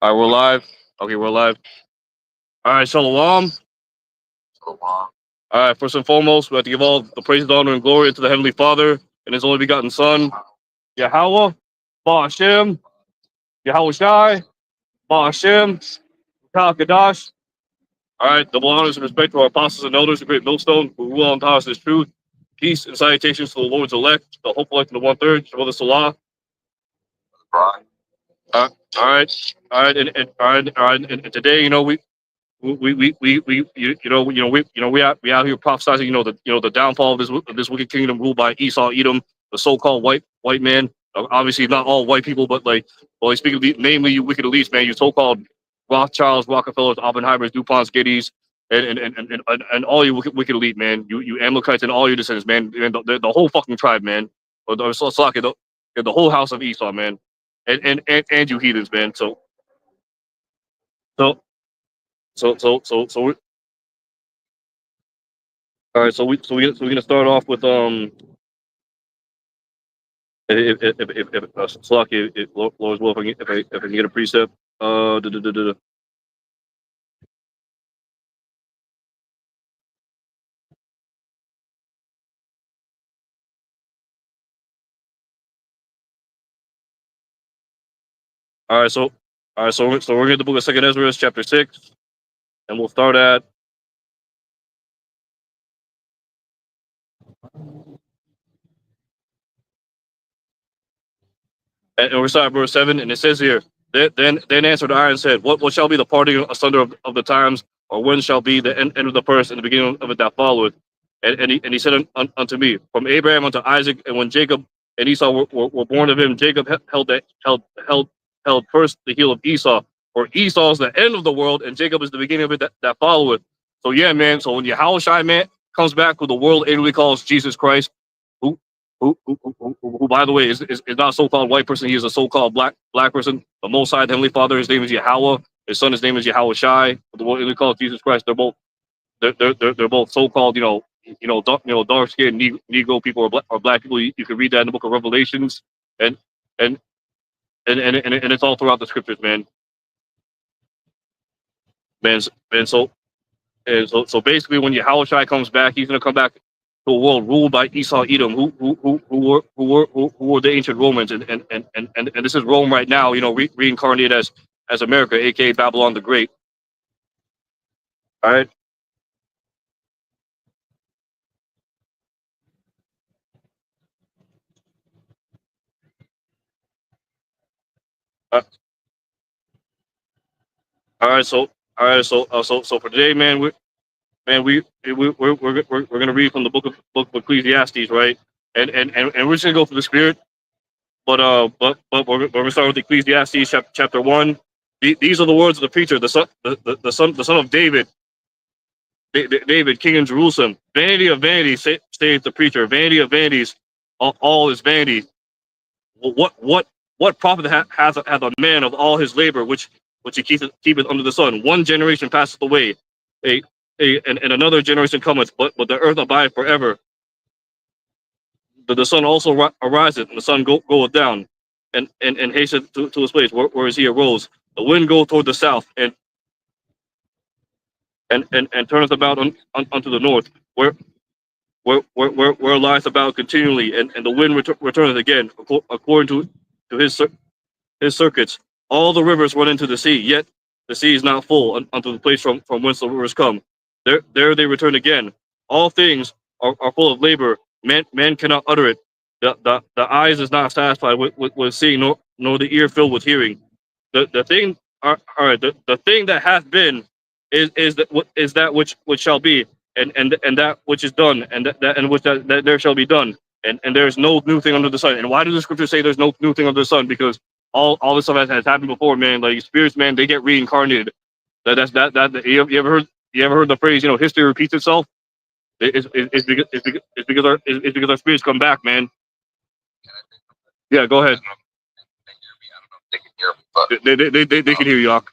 All right, we're live. Okay, we're live. All right, shalom. All right, first and foremost, we have to give all the praise, honor, and glory to the Heavenly Father and His only begotten Son, Yahweh, Ba'ashem, Yahweh Shai, Ba'ashem, Kadash. All right, double honors and respect to our apostles and elders, the great millstone, who rule on us is truth. Peace and salutations to the Lord's elect, the hopeful elect of the 1/3, Brother Salah. All right, and today, we out here prophesizing, the downfall of this wicked kingdom ruled by Esau, Edom, the so-called white man. Obviously, not all white people, but speaking of namely you wicked elites, man, you so-called Rothschilds, Rockefellers, Oppenheimers, DuPonts, Gettys, and all you wicked elite, man. You Amalekites and all your descendants, man, and the whole fucking tribe, man, or the whole house of Esau, man, and you heathens, man. So so all right, we're gonna start off with Slocky, if Lord's will, if I can get a precept. Duh, duh, duh, duh, duh. All right, so we're in the book of Second Ezra, chapter 6, and we'll start at and we're starting at verse 7, and it says here, then answered I and said, what shall be the parting asunder of the times, or when shall be the end of the first and the beginning of it that followeth? And he said unto me, from Abraham unto Isaac, and when Jacob and Esau were born of him, Jacob held first the heel of Esau, for Esau is the end of the world, and Jacob is the beginning of it that followeth. So yeah, man. So when Yahushua, man, comes back, who the world annually calls Jesus Christ, who by the way, is not a so-called white person. He is a so-called black person. The Most High, the Heavenly Father, his name is Yahweh. His son, his name is Yahweh Shai. The world annually calls Jesus Christ. They're both so-called, dark skinned Negro people or black people. You can read that in the book of Revelations, and and and it's all throughout the scriptures, man. Man, so basically, when Yahushua comes back, he's gonna come back to a world ruled by Esau, Edom, who were the ancient Romans, and this is Rome right now, reincarnated as America, aka Babylon the Great. All right. Uh, all right. So for today, man, we're gonna read from the book of Ecclesiastes, right? And we're just gonna go for the spirit, but we're gonna start with Ecclesiastes chapter 1. These are the words of the preacher, the son of David, David, king in Jerusalem. Vanity of vanities, saith the preacher. Vanity of vanities, all is vanity. What profit hath a man of all his labor, which he keepeth under the sun? One generation passeth away, and another generation cometh, but the earth abideth forever. The sun also ariseth, and the sun goeth down, and hasteth to his place, whereas he arose. The wind goeth toward the south, and turneth about unto the north, where lieth about continually, and the wind returneth again, according to his circuits. All the rivers run into the sea, yet the sea is not full unto the place from whence the rivers come. There they return again. All things are full of labor. Man cannot utter it. The eyes is not satisfied with seeing, nor the ear filled with hearing. The thing, all right, the thing that hath been is that which shall be, and that which is done, and which that there shall be done, and there is no new thing under the sun. And why does the scripture say there's no new thing under the sun? Because all this stuff has happened before, man. Like spirits, man, they get reincarnated. You ever heard the phrase, history repeats itself? It's because our spirits come back, man. Yeah, go ahead. They can hear me, but They can hear you, Doc.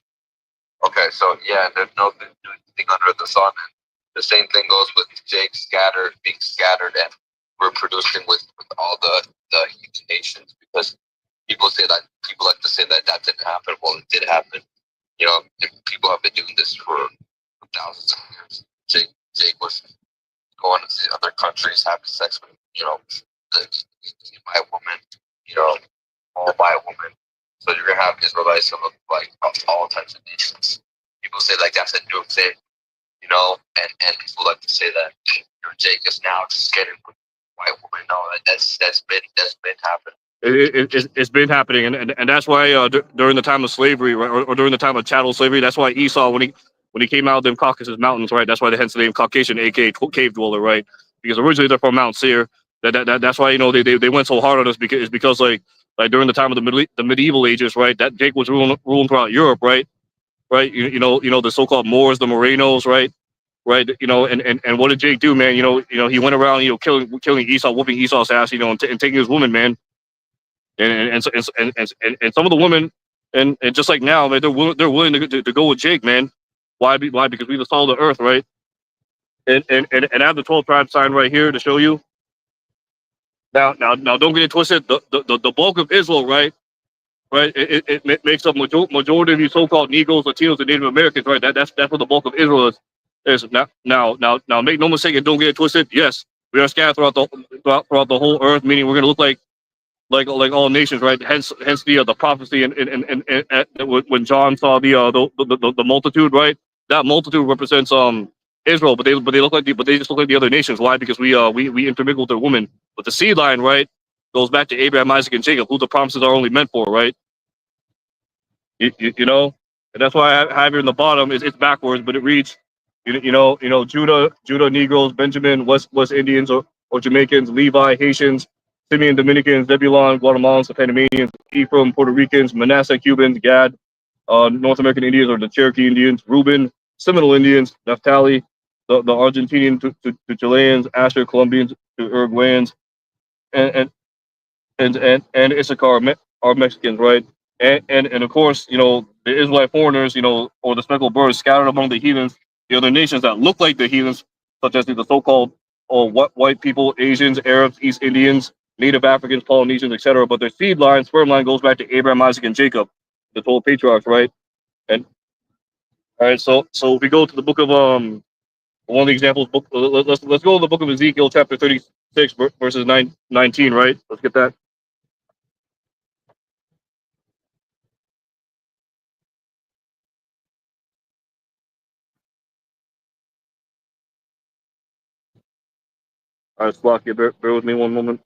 okay, so yeah, there's no new thing under the sun. And the same thing goes with Jake being scattered and reproducing with all the heathen nations, because people like to say that didn't happen. Well, it did happen. People have been doing this for thousands of years. Jake was going to other countries, having sex with, the white woman, you know, all white woman. So you're gonna have Israelites that look like all types of nations. People say like that's a doomsday, and people like to say that Jake is now just getting with white woman. No, that's been happening. It's been happening, and that's why during the time of slavery, right, or during the time of chattel slavery, that's why Esau, when he came out of them Caucasus Mountains, right, that's why they hence the name Caucasian, aka cave dweller, right, because originally they're from Mount Seir. That's why they went so hard on us because like during the time of the medieval ages, right, that Jake was ruling throughout Europe, right, the so-called Moors, the Morenos, right, and what did Jake do, man? He went around, killing Esau, whooping Esau's ass, and taking his woman, man. And some of the women, and just like now, man, they're willing to go with Jake, man. Why? Because we the salt of the earth, right? And I have the 12 tribe sign right here to show you. Now, don't get it twisted. The bulk of Israel, right, it makes up majority of you so-called Negroes, Latinos, and Native Americans, right? That's what the bulk of Israel is. Now, make no mistake and don't get it twisted. Yes, we are scattered throughout the whole earth, meaning we're gonna look like all nations, right? Hence the prophecy and when John saw the multitude, right? That multitude represents Israel, but they just look like the other nations. Why? Because we intermingle with their women. But the seed line, right, goes back to Abraham, Isaac, and Jacob, who the promises are only meant for, right? And that's why I have here in the bottom it's backwards, but it reads, Judah Negroes, Benjamin, West Indians or Jamaicans, Levi, Haitians, Simeon, Dominicans, Zebulon, Guatemalans, Panamanians, Ephraim, Puerto Ricans, Manasseh, Cubans, Gad, North American Indians or the Cherokee Indians, Reuben, Seminole Indians, Naphtali, the Argentinian to Chileans, Asher, Colombians to Uruguayans, and and Issachar are Mexicans, right? And of course, the Israelite foreigners, or the speckled birds scattered among the heathens, the other nations that look like the heathens, such as the so-called white people, Asians, Arabs, East Indians, Native Africans, Polynesians, etc. But their seed line, sperm line, goes back to Abraham, Isaac, and Jacob, the 12 patriarchs, right? And all right, so if we go to the book of one of the examples, book let's go to the book of Ezekiel, chapter 36, verses 19, right? Let's get that. All right, Slock, bear with me one moment.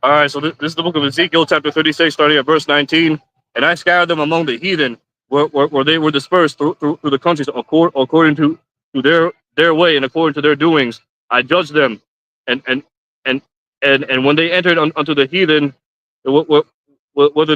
All right, so this is the book of Ezekiel, chapter 36, starting at verse 19. And I scattered them among the heathen, where they were dispersed through the countries, according to their way and according to their doings. I judged them, and and and and when they entered unto the heathen, whether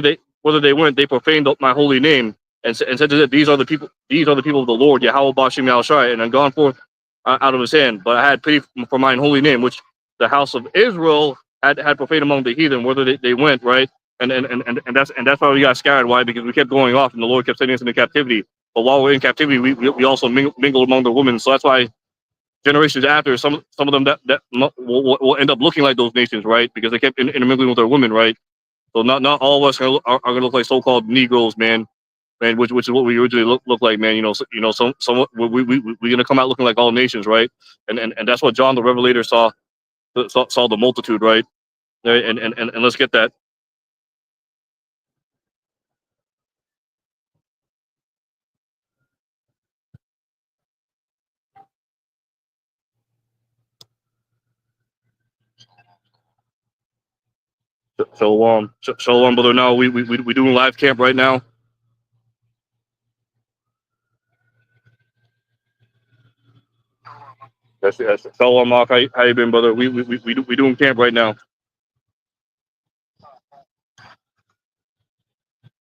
they went, they profaned my holy name, and said to them, these are the people of the Lord, Yahweh Bashim Yahushai, and I'm gone forth out of his hand. But I had pity for mine holy name, which the house of Israel had profaned among the heathen, whether they went, right. And that's why we got scattered. Why? Because we kept going off, and the Lord kept sending us into captivity. But while we're in captivity, we also mingled among the women. So that's why generations after, some of them that will end up looking like those nations, right? Because they kept intermingling with their women, right? So not all of us are going to look like so-called Negroes, man, which is what we originally look like, man. Some we're going to come out looking like all nations, right? And that's what John the Revelator saw the multitude, right? And let's get that. So brother. Now we doing live camp right now. That's Shalom, Mark. How you been, brother? We doing camp right now.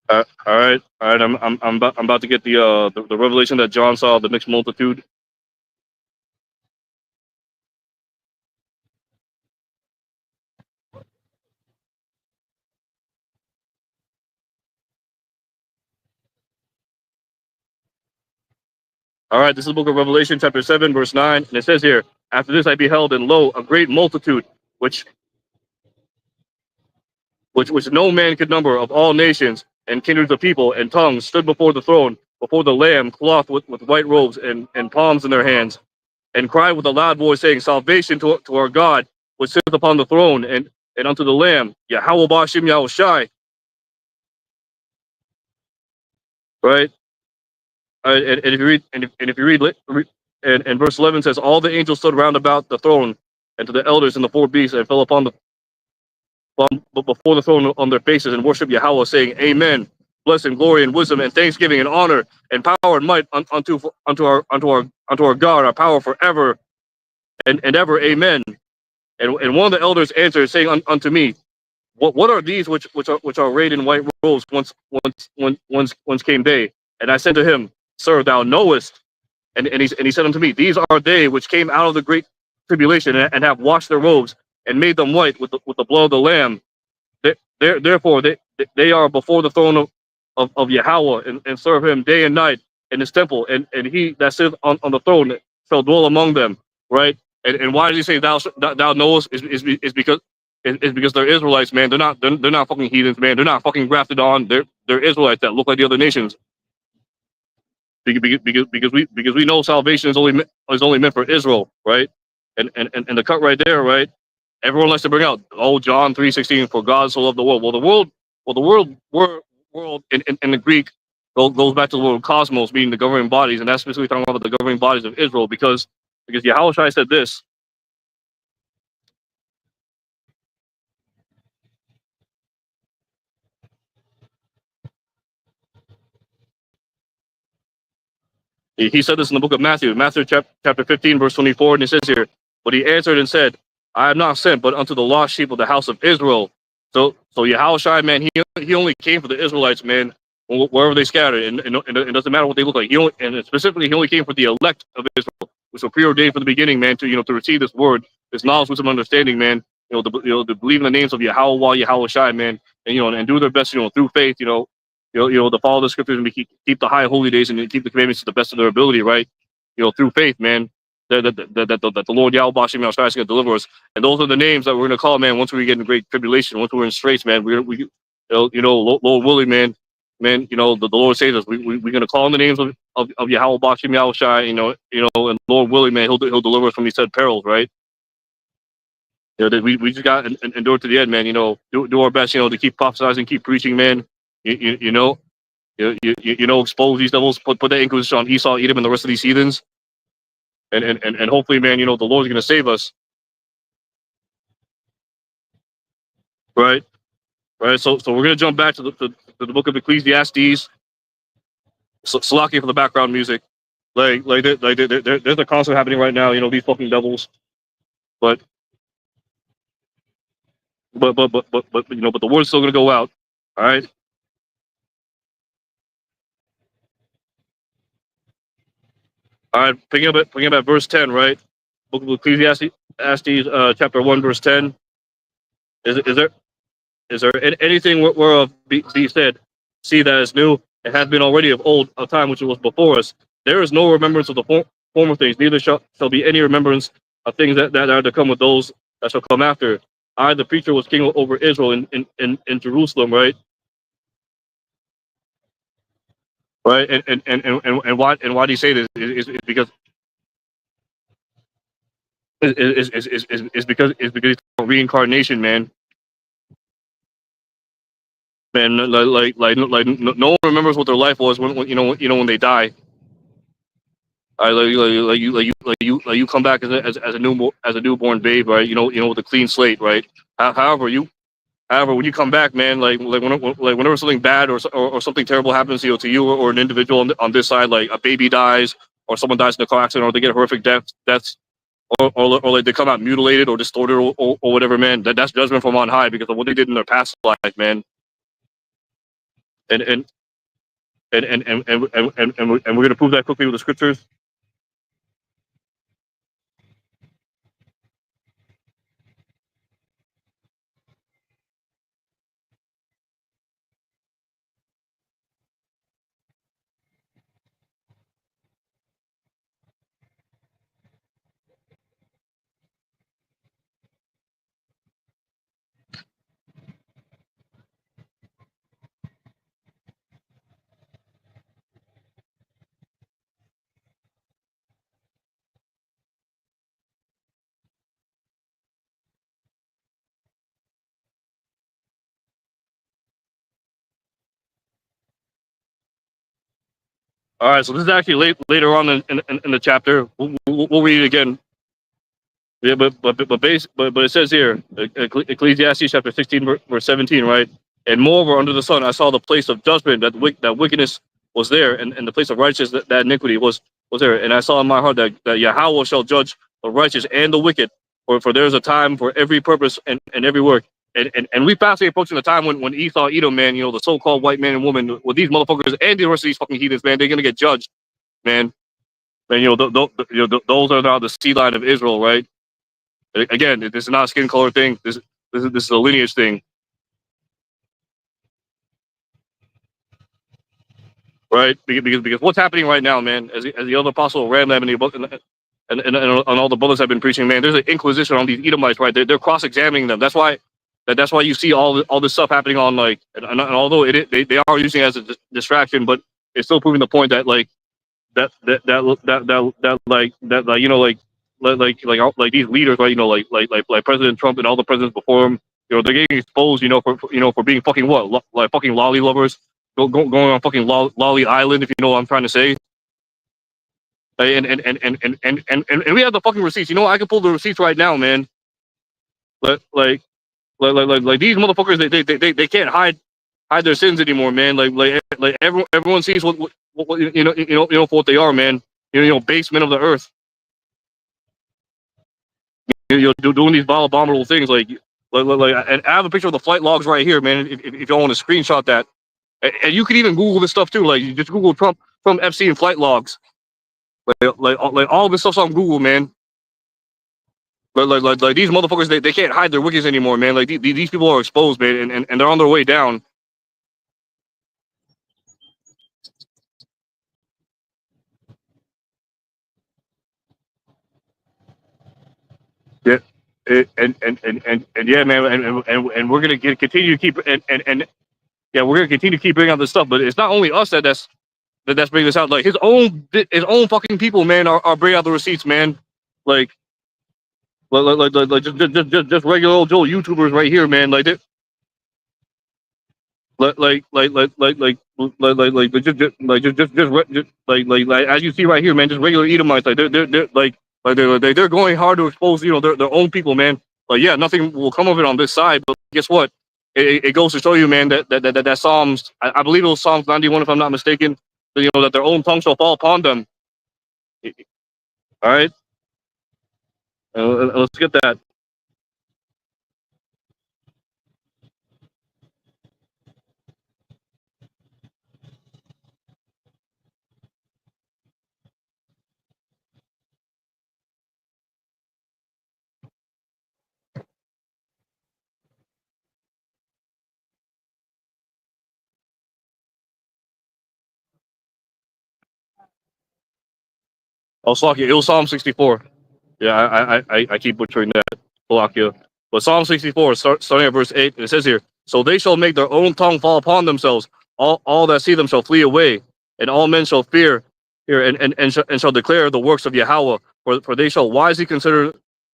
All right. I'm about to get the revelation that John saw, the mixed multitude. All right, this is the book of Revelation, chapter 7, verse 9, and it says here, "After this I beheld, and lo, a great multitude, which no man could number, of all nations and kindreds of people and tongues, stood before the throne, before the Lamb, clothed with white robes and palms in their hands, and cried with a loud voice, saying, Salvation to our God, which sitteth upon the throne, and unto the Lamb, Yahweh Bashim Yahushai." Right? And if you read, and if you and verse 11 says, "All the angels stood round about the throne, and to the elders and the four beasts, and fell before the throne on their faces, and worship Yahweh, saying, Amen. Blessing, glory, and wisdom, and thanksgiving, and honor, and power, and might unto our God, our power forever and ever. Amen." And one of the elders answered, saying unto me, What are these which are arrayed in white robes? Once came day, and I said to him, Sir, thou knowest. And he said unto me, These are they which came out of the great tribulation, and have washed their robes and made them white with the blood of the Lamb. Therefore they are before the throne of Yahweh, and serve him day and night in his temple, and he that sits on the throne shall dwell among them. Right? And why does he say thou knowest? Is because is because they're Israelites, man. They're not fucking heathens, man. They're not fucking grafted on. They're Israelites that look like the other nations. Because we know salvation is only meant for Israel, right? And the cut right there, right? Everyone likes to bring out, John 3:16, for God so loved the world. World in the Greek goes back to the word cosmos, meaning the governing bodies, and that's specifically talking about the governing bodies of Israel, because Yahushua said this. He said this in the book of Matthew chapter 15, verse 24, and it says here, "But he answered and said, I am not sent, but unto the lost sheep of the house of Israel." So Yahushua, man, he only came for the Israelites, man, wherever they scattered, and it doesn't matter what they look like. And specifically, he only came for the elect of Israel, which were preordained from the beginning, man, to receive this word, this knowledge, wisdom, understanding, man. To believe in the names of Yahweh, Yahushua, man, and do their best, through faith, to follow the scriptures and keep the high holy days and keep the commandments to the best of their ability, right? Through faith, man. That the Lord Yahweh Bashim Yahushua is going to deliver us, and those are the names that we're going to call, man. Once we get in great tribulation, once we're in straits, man, Lord willing, man, the Lord saves us. We're going to call on the names of Yahweh Bashim Yahushua, and Lord willing, man, he'll deliver us from these said perils, right? That we just got to endure to the end, man. Do our best, to keep prophesying, keep preaching, man. You know, expose these devils, put the Inquisition on Esau, Edom, and the rest of these heathens, and hopefully, man, the Lord's going to save us, right? Right. So we're going to jump back to the book of Ecclesiastes. Salaki for the background music, there's a concert happening right now. These fucking devils, but the word's still going to go out. All right. All right, picking up at verse 10, right? Book of Ecclesiastes, chapter 1, verse 10. Is there anything whereof be said, see that is new, it hath been already of old, of time which it was before us. There is no remembrance of the former things, neither shall be any remembrance of things that are to come with those that shall come after. I, the preacher, was king over Israel in Jerusalem, right? Right, and why do you say this? Is because because it's reincarnation, man. Man, no one remembers what their life was when they die. You come back as a newborn babe, right? With a clean slate, right? However, when you come back, man, whenever something bad or something terrible happens, to you or an individual on this side, like a baby dies, or someone dies in a car accident, or they get horrific deaths, or like they come out mutilated or distorted or whatever, man. That's judgment from on high because of what they did in their past life, man. And and and we're gonna prove that quickly with the scriptures. All right, so this is actually later on in the chapter. We'll read it again. Yeah, but it says here, Ecclesiastes chapter 16, verse 17, right? And moreover, under the sun, I saw the place of judgment that wickedness was there, and the place of righteousness that iniquity was there. And I saw in my heart that Yahweh shall judge the righteous and the wicked, for there is a time for every purpose and every work. And we fastly approaching the time when Esau, Edom, man, the so-called white man and woman, with these motherfuckers and the rest of these fucking heathens, man, they're gonna get judged, man. And those are now the seed line of Israel, right? Again, this is not a skin color thing. This is a lineage thing, right? Because what's happening right now, man, as the other apostle Ramlam and the book and all the brothers have been preaching, man, there's an inquisition on these Edomites, right? They're cross-examining them. That's why you see all this stuff happening on, like, and although they are using it as a distraction, but it's still proving the point that, like, like, like these leaders, right? Like President Trump and all the presidents before him, they're getting exposed, for being fucking what, like fucking lolly lovers, going on fucking lolly island, if you know what I'm trying to say. And we have the fucking receipts. I can pull the receipts right now, man. Like these motherfuckers, they can't hide their sins anymore, man. Like everyone sees what for what they are, man. Basement of the earth. You're doing these abominable things, and I have a picture of the flight logs right here, man. If y'all want to screenshot that, and you can even Google this stuff too. Like, you just Google Trump Epstein flight logs. Like all this stuff's on Google, man. Like these motherfuckers, they can't hide their wickedness anymore, man. Like these people are exposed, man, and they're on their way down. Yeah, and yeah, man, and we're gonna continue to keep and yeah, we're gonna continue to keep bringing out this stuff. But it's not only us that's bringing this out. Like his own fucking people, man, are bringing out the receipts, man. Just regular old Joe YouTubers right here, man. Like just as you see right here, man. Just regular Edomites, like they're going hard to expose, their own people, man. Like, yeah, nothing will come of it on this side, but guess what? It goes to show you, man, that Psalms, I believe it was Psalms 91, if I'm not mistaken, that their own tongue shall fall upon them. All right, let's get that. Oh, Slovakia, it was Psalm 64. Yeah, I keep butchering that, Slovakia. But Psalm 64, starting at verse 8, it says here, so they shall make their own tongue fall upon themselves. All that see them shall flee away, and all men shall fear here, and shall declare the works of Yahweh, for they shall wisely consider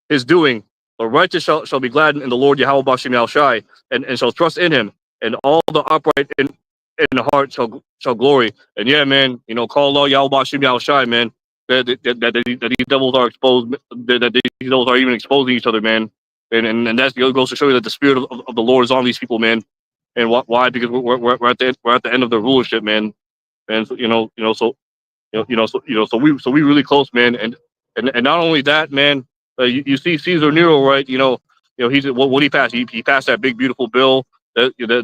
his doing. The righteous shall be glad in the Lord Yahweh Bashim Yahushai, and shall trust in him, and all the upright in the heart shall glory. And yeah, man, call Allah Yahweh Bashim Yahushai, man. That these devils are exposed, that these devils are even exposing each other, man. And that goes to show you that the spirit of the Lord is on these people, man. And why? Because we're at the end of the rulership, man. And so, so So we really close, man. And not only that, man. You see Caesar Nero, right? He's what he passed. He passed that big beautiful bill that's gonna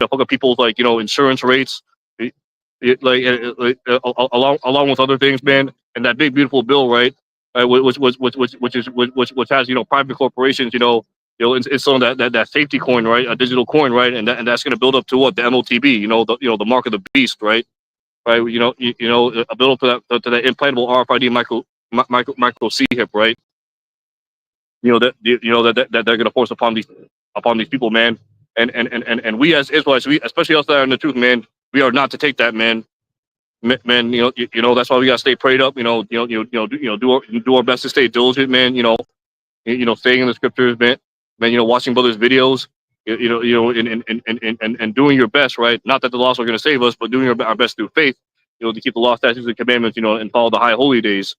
fuck up people's like insurance rates, It- along with other things, man. And that big beautiful bill, right? Which has private corporations, it's on that safety coin, right? A digital coin, right? And that's gonna build up to what the MOTB, the mark of the beast, right? A build up to that implantable RFID micro C hip, right? That they're gonna force upon these people, man. And we as Israelites, we especially us that are in the truth, man, we are not to take that, man. Man, that's why we gotta stay prayed up. Do our best to stay diligent, man. Staying in the scriptures, man. Watching brothers' videos. And doing your best, right? Not that the laws are going to save us, but doing our best through faith, to keep the law, statutes, and commandments, and follow the high holy days,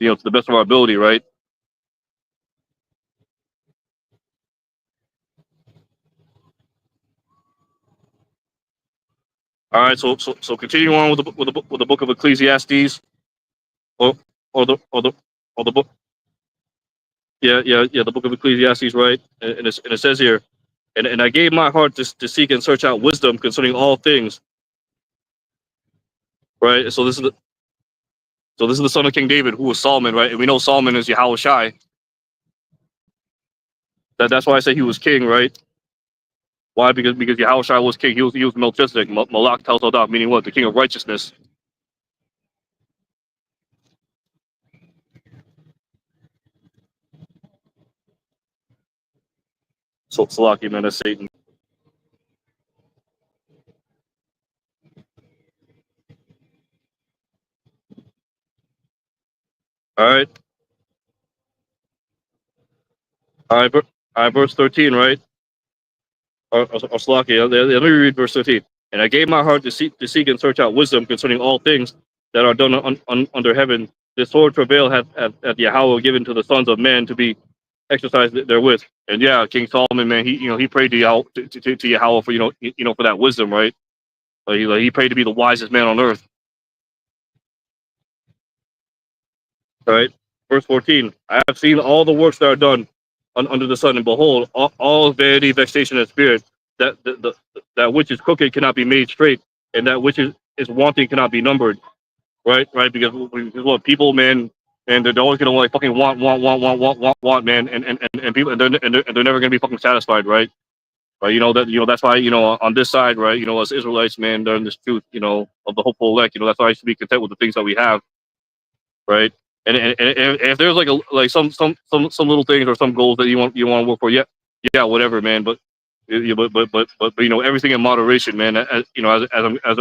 to the best of our ability, right? All right, so continuing on with the book of Ecclesiastes, or or the or the or the book, yeah, the book of Ecclesiastes, right? And it says here, and I gave my heart to seek and search out wisdom concerning all things, right? So this is the son of King David, who was Solomon, right? And we know Solomon is Yahweh Shai. That's why I say he was king, right? Why? Because Yahweh Shai was king. He was Melchizedek, Malak Tel Todah, meaning what? The king of righteousness. So Salaki, man, that's Satan. All right, all right, verse 13, right? Or Salaki, let me read verse 13. And I gave my heart to seek and search out wisdom concerning all things that are done under heaven. This sword travail hath Yahweh given to the sons of men to be exercised therewith. And yeah, King Solomon, man, he prayed to Yahweh, to Yahweh for for that wisdom, right? He prayed to be the wisest man on earth, right? Verse 14: I have seen all the works that are done under the sun, and behold, all vanity, vexation, and spirit. That which is crooked cannot be made straight, and that which is wanting cannot be numbered. Right? Because what people, man, and they're always gonna like fucking want, man, and people, and they're never gonna be fucking satisfied, right? Right? That's why on this side, right? As Israelites, man, they're in this truth, of the hopeful elect. That's why I should be content with the things that we have, right? And if there's like some little things or some goals that you want to work for, yeah, whatever, man. But everything in moderation, man. As I'm as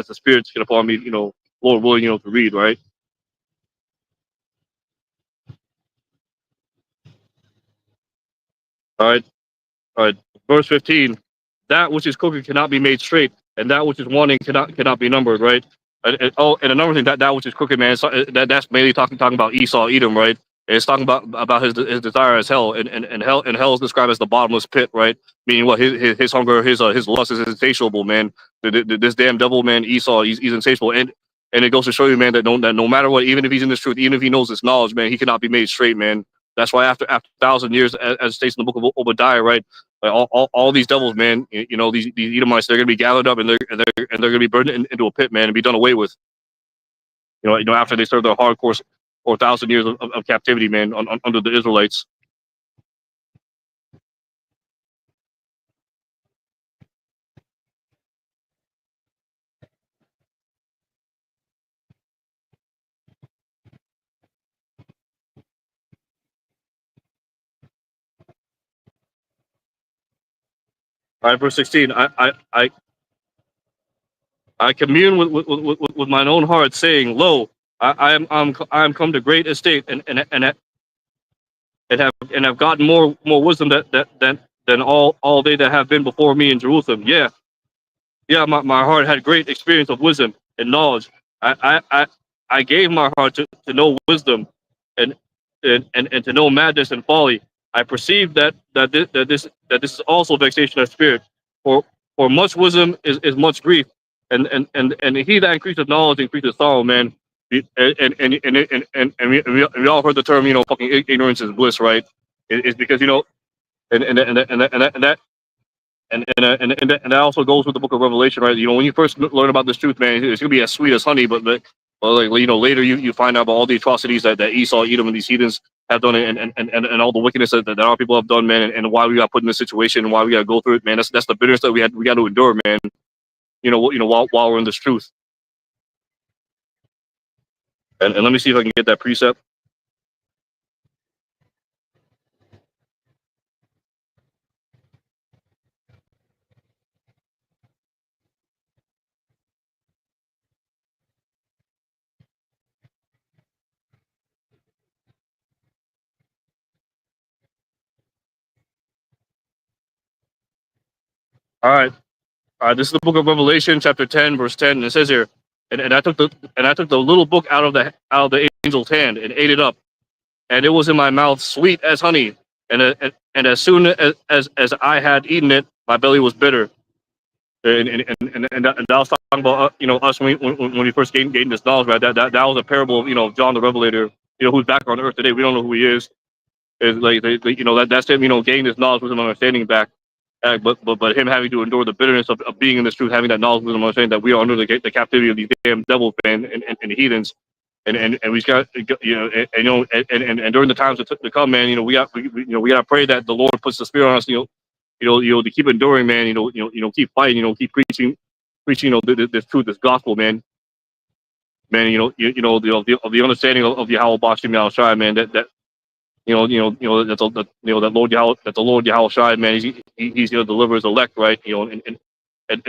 the Spirit's gonna follow me, Lord willing, to read, right? All right, all right. Verse 15: that which is crooked cannot be made straight, and that which is wanting cannot be numbered, right? And another thing, that which is crooked, man, that's mainly talking about Esau, Edom, right? And it's talking about his desire as hell, and hell is described as the bottomless pit, right? Meaning what his hunger, his lust is insatiable, man. This damn devil, man, Esau, he's insatiable, and it goes to show you, man, that no matter what, even if he's in this truth, even if he knows this knowledge, man, he cannot be made straight, man. That's why after 1,000 years, as it states in the book of Obadiah, right? Like all these devils, man, these Edomites, they're gonna be gathered up, and they're gonna be burned into a pit, man, and be done away with. After they serve their hard course for 1,000 years of captivity, man, under the Israelites. All right, verse 16. I commune with mine own heart, saying, "Lo, I am come to great estate, and have gotten more wisdom than all they that have been before me in Jerusalem. Yeah, my heart had great experience of wisdom and knowledge. I gave my heart to know wisdom, and and to know madness and folly. I perceive that this is also vexation of spirit, for For much wisdom is much grief, and he that increases knowledge increases sorrow, man. We all heard the term, fucking ignorance is bliss, right? It's because and that and that also goes with the Book of Revelation, right? When you first learn about this truth, man, it's gonna be as sweet as honey, but like later you find out about all the atrocities that Esau, Edom, and these heathens have done, and all the wickedness that our people have done, man, and why we got put in this situation, and why we got to go through it, man. That's the bitterness that we got to endure, man. While we're in this truth, and let me see if I can get that precept. All right. This is the Book of Revelation, chapter 10, verse 10, and it says here, and I took the little book out of the angel's hand and ate it up, and it was in my mouth sweet as honey, and as soon as I had eaten it, my belly was bitter. And I was talking about us when we first gained this knowledge, right? That was a parable of John the Revelator, who's back on earth today. We don't know who he is. It's like that's him, gaining this knowledge, wisdom, and understanding back. But him having to endure the bitterness of being in this truth, having that knowledge, wisdom, and understanding that we are under the captivity of these damn devils, man, and heathens, and we got and during the times to come, man, we got to pray that the Lord puts the Spirit on us, to keep enduring, man, keep fighting, keep preaching, this truth, this gospel, man, the understanding of Yahweh Bashim Yahushai, man, that that Lord Yahweh, that the Lord Yahweh Shai, man, he's going to deliver his elect, right? And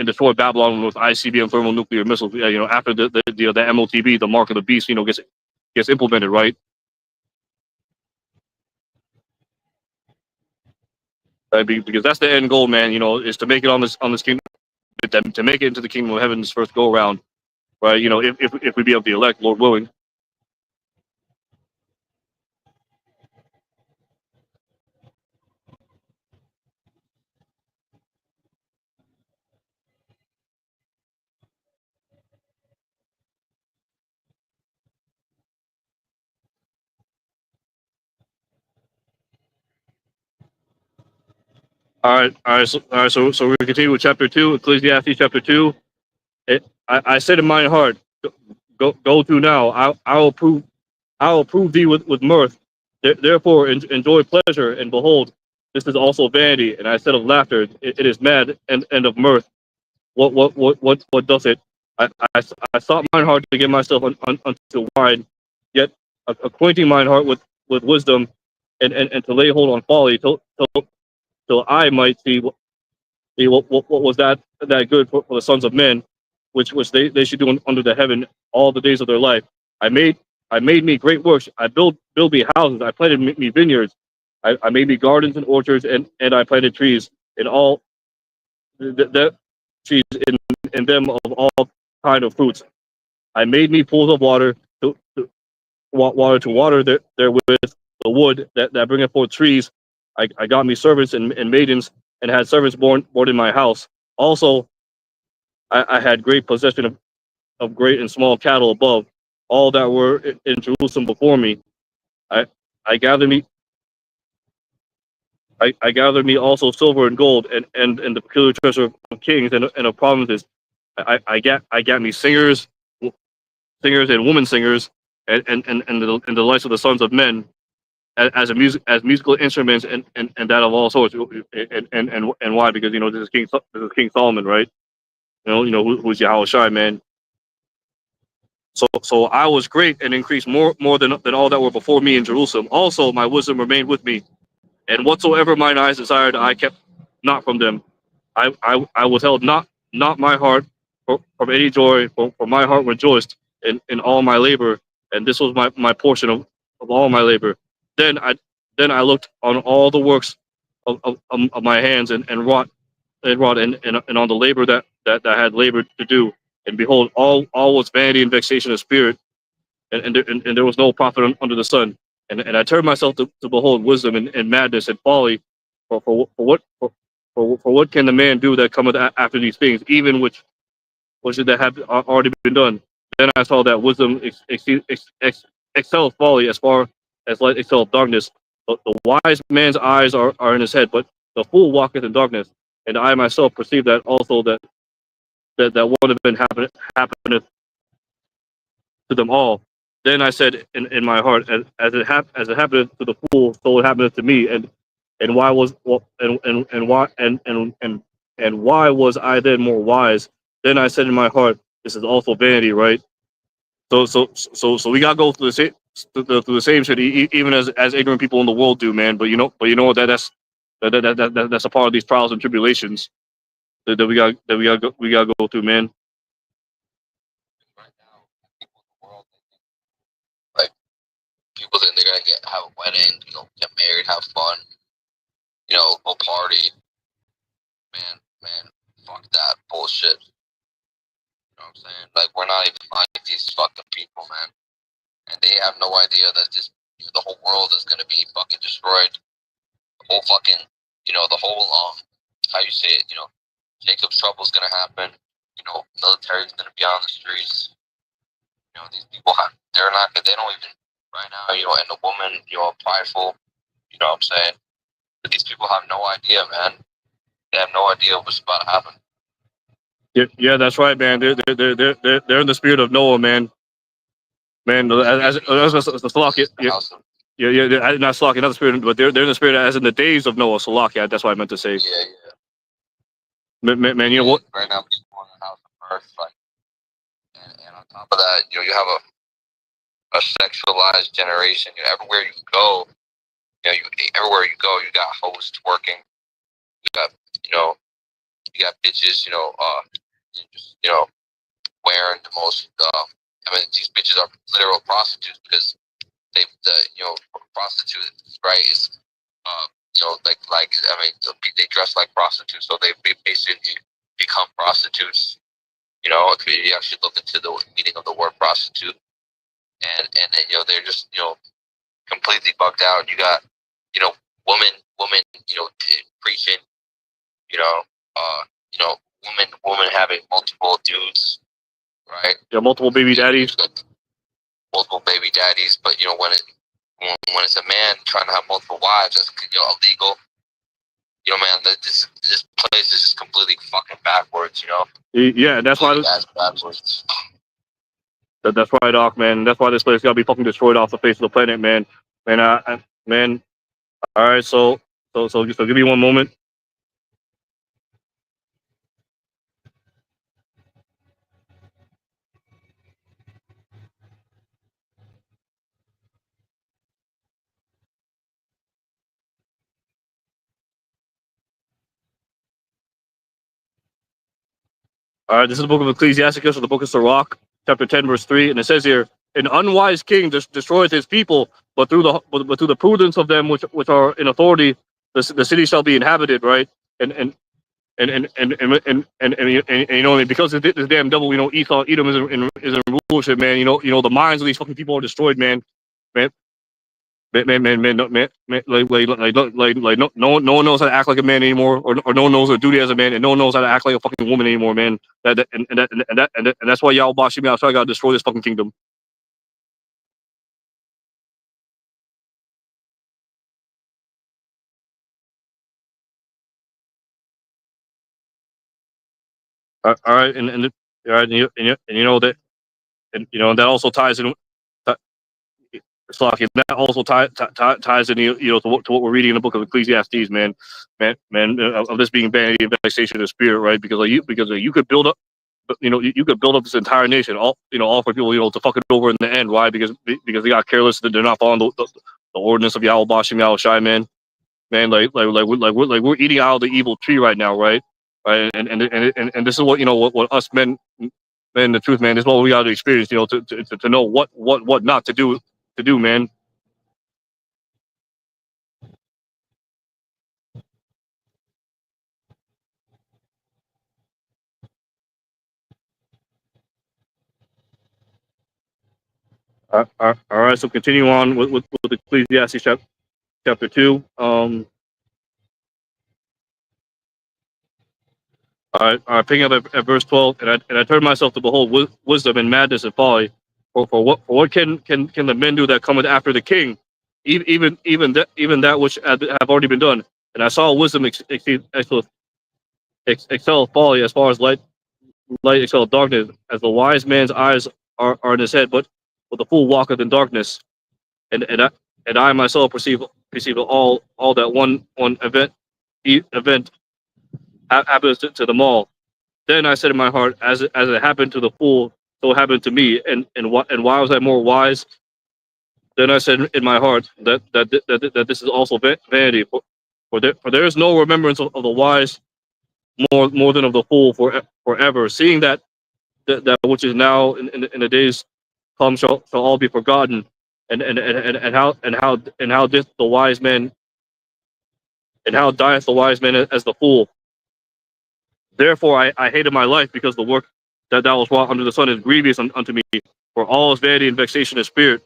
destroy Babylon with ICBM thermonuclear missiles. After the MOTB, the mark of the beast, gets implemented, right? Because that's the end goal, man. Is to make it on this kingdom, to make it into the kingdom of heaven this first go around, right? If we be of the elect, Lord willing. So we're continue with chapter 2, Ecclesiastes chapter 2. I said in my heart, go to now. I will prove thee with mirth. Therefore enjoy pleasure, and behold, this is also vanity. And I said of laughter, it is mad, and of mirth. What doth it? I, I, I sought mine heart to get myself unto wine, yet acquainting mine heart with wisdom, and to lay hold on folly, till I might see what was that good for the sons of men, which they should do under the heaven all the days of their life. I made I made me great works. I build me houses. I planted me vineyards. I made me gardens and orchards, and I planted trees in all the trees in them of all kind of fruits. I made me pools of water to water therewith the wood that bringeth forth trees. I got me servants and maidens, and had servants born in my house. Also, I had great possession of great and small cattle above all that were in Jerusalem before me. I I gathered me I gathered me also silver and gold, and the peculiar treasure of kings and of provinces. I got me singers and women singers, and the likes of the sons of men, as musical instruments, and that of all sorts. And why? Because this is King Solomon, right? Who's Yahweh Shai, man. So I was great and increased more than all that were before me in Jerusalem. Also my wisdom remained with me, and whatsoever mine eyes desired, I kept not from them. I withheld not my heart from any joy, for my heart rejoiced in all my labor, and this was my portion of all my labor. Then I looked on all the works of my hands, and on the labor that I had labored to do, and behold, all was vanity and vexation of spirit, and there was no profit under the sun. And I turned myself to behold wisdom and madness and folly, for what? for what can the man do that cometh after these things, even which that have already been done. Then I saw that wisdom excels folly as far as light excels darkness. The wise man's eyes are in his head, but the fool walketh in darkness. And I myself perceive that also that one event happeneth to them all. Then I said in my heart, as it happened to the fool, so it happened to me. And why was well, and why was I then more wise? Then I said in my heart, this is also vanity, right? So we gotta go through the same through the same shit, even as ignorant people in the world do, man. But you know what? That's a part of these trials and tribulations that we gotta go through, man. Right now, people in the world, like people think they're gonna have a wedding, get married, have fun, go party. Man, fuck that bullshit. You know what I'm saying? Like we're not even like these fucking people, man. And they have no idea that the whole world is gonna be fucking destroyed. The whole fucking, the whole how you say it, Jacob's trouble is gonna happen. Military is gonna be on the streets. These people they're not, they don't even right now, and the woman, prideful. You know what I'm saying? But these people have no idea, man. They have no idea what's about to happen. Yeah, that's right, man. They're in the spirit of Noah, man. Man, the Slovakia. Not Slovakia, not the spirit, but they're in the spirit as in the days of Noah. Slovakia, that's what I meant to say. Yeah. Man, you know what? Right now, people in the house of earth, like, and on top of that, you have a sexualized generation. Everywhere you go, everywhere you go, you got hosts working. You got, you got bitches, just, wearing the most. These bitches are literal prostitutes because prostitutes, right? Is they dress like prostitutes, so they basically become prostitutes. If you actually look into the meaning of the word prostitute, and then they're just completely bugged out. You got woman preaching, you know uh woman having multiple dudes, right? Yeah, multiple baby daddies. Multiple baby daddies, but when it's a man trying to have multiple wives, that's illegal. Man, this place is just completely fucking backwards. Yeah, that's why. Backwards. That's right, Doc, man. That's why this place gotta be fucking destroyed off the face of the planet, man. Man. All right, so give me one moment. All right, this is the book of Ecclesiasticus, or the book of Sirach, chapter 10, verse 3, and it says here, "An unwise king destroyeth his people, but through the prudence of them which are in authority, the city shall be inhabited." Right, and because of this damn devil, Edom is in rulership, man. The minds of these fucking people are destroyed, man. Man, no one knows how to act like a man anymore, or no one knows their duty as a man, and no one knows how to act like a fucking woman anymore, man. And that's why y'all boshing me outside. I gotta destroy this fucking kingdom. All right, all right, and you know that, and that also ties in. That also ties in, to what we're reading in the book of Ecclesiastes, man, of this being vanity and vexation of spirit, right? Because you could build up, you could build up this entire nation, all for people, to fuck it over in the end. Why? Because they got careless, that they're not following the ordinance of Yahweh Bashim Yahweh Shai, man. We're eating out of the evil tree right now, right? Right, and this is what what us men, the truth, man. This is what we got to experience, to know what not to do, man. All right, so continue on with Ecclesiastes chapter 2. Picking up at verse 12, and I turned myself to behold wisdom and madness and folly. For what can the men do that cometh after the king? Even that which have already been done. And I saw wisdom excel folly as far as light excel darkness, as the wise man's eyes are in his head, but the fool walketh in darkness. And I myself perceive all that one event happens to them all. Then I said in my heart, as it happened to the fool, so it happened to me. And why was I more wise? Then I said in my heart that this is also vanity. For there is no remembrance of the wise more than of the fool forever. Seeing that which is now in the days come shall all be forgotten. And how dieth the wise man, and how dieth the wise man as the fool. Therefore I hated my life, because the work that thou hast wrought under the sun is grievous unto me. For all is vanity and vexation of spirit.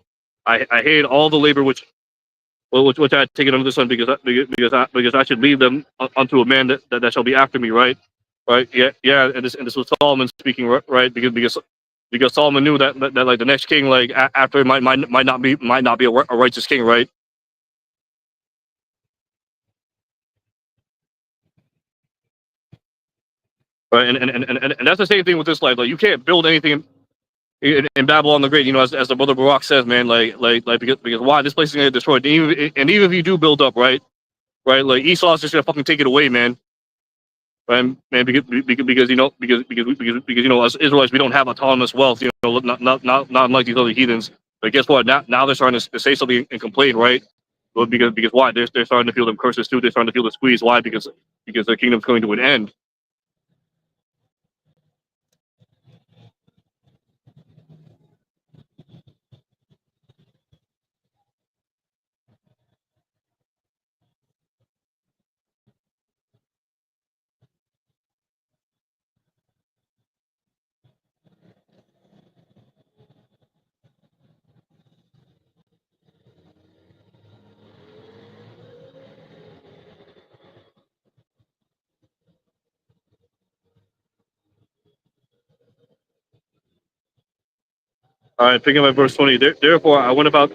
I hate all the labor which I had taken under the sun, because I should leave them unto a man that shall be after me. Right. Yeah. And this was Solomon speaking. Right. Because Solomon knew that like the next king, like after him, might not be a righteous king. Right. Right. And that's the same thing with this life. Like, you can't build anything in Babylon the Great, as the brother Barak says, man, because why, this place is gonna get destroyed. And even if you do build up, right, like Esau's just gonna fucking take it away, man. Right, man, because as Israelites, we don't have autonomous wealth, not unlike these other heathens. But guess what? Now they're starting to say something and complain, right? Well, because why? They're starting to feel them curses too. They're starting to feel the squeeze. Why? Because their kingdom's coming to an end. All right, picking up at verse 20. Therefore, I went about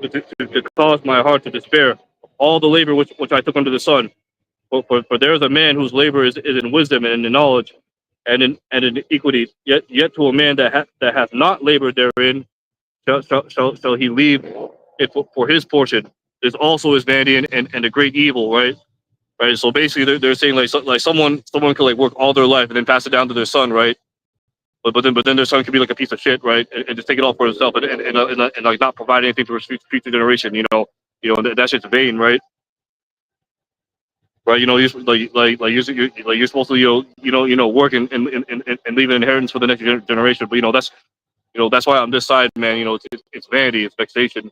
to cause my heart to despair all the labor which I took under the sun. For there is a man whose labor is in wisdom and in knowledge and in equity. Yet to a man that hath not labored therein shall he leave it for his portion. There's also his vanity and a great evil, right? Right. So basically, they're saying like someone could like work all their life and then pass it down to their son, right? But then their son could be like a piece of shit, right? And just take it all for himself and like not provide anything to his future generation. That shit's vain, right? Right. You're supposed to work and leave an inheritance for the next generation. But that's why on this side, man, it's vanity, it's vexation.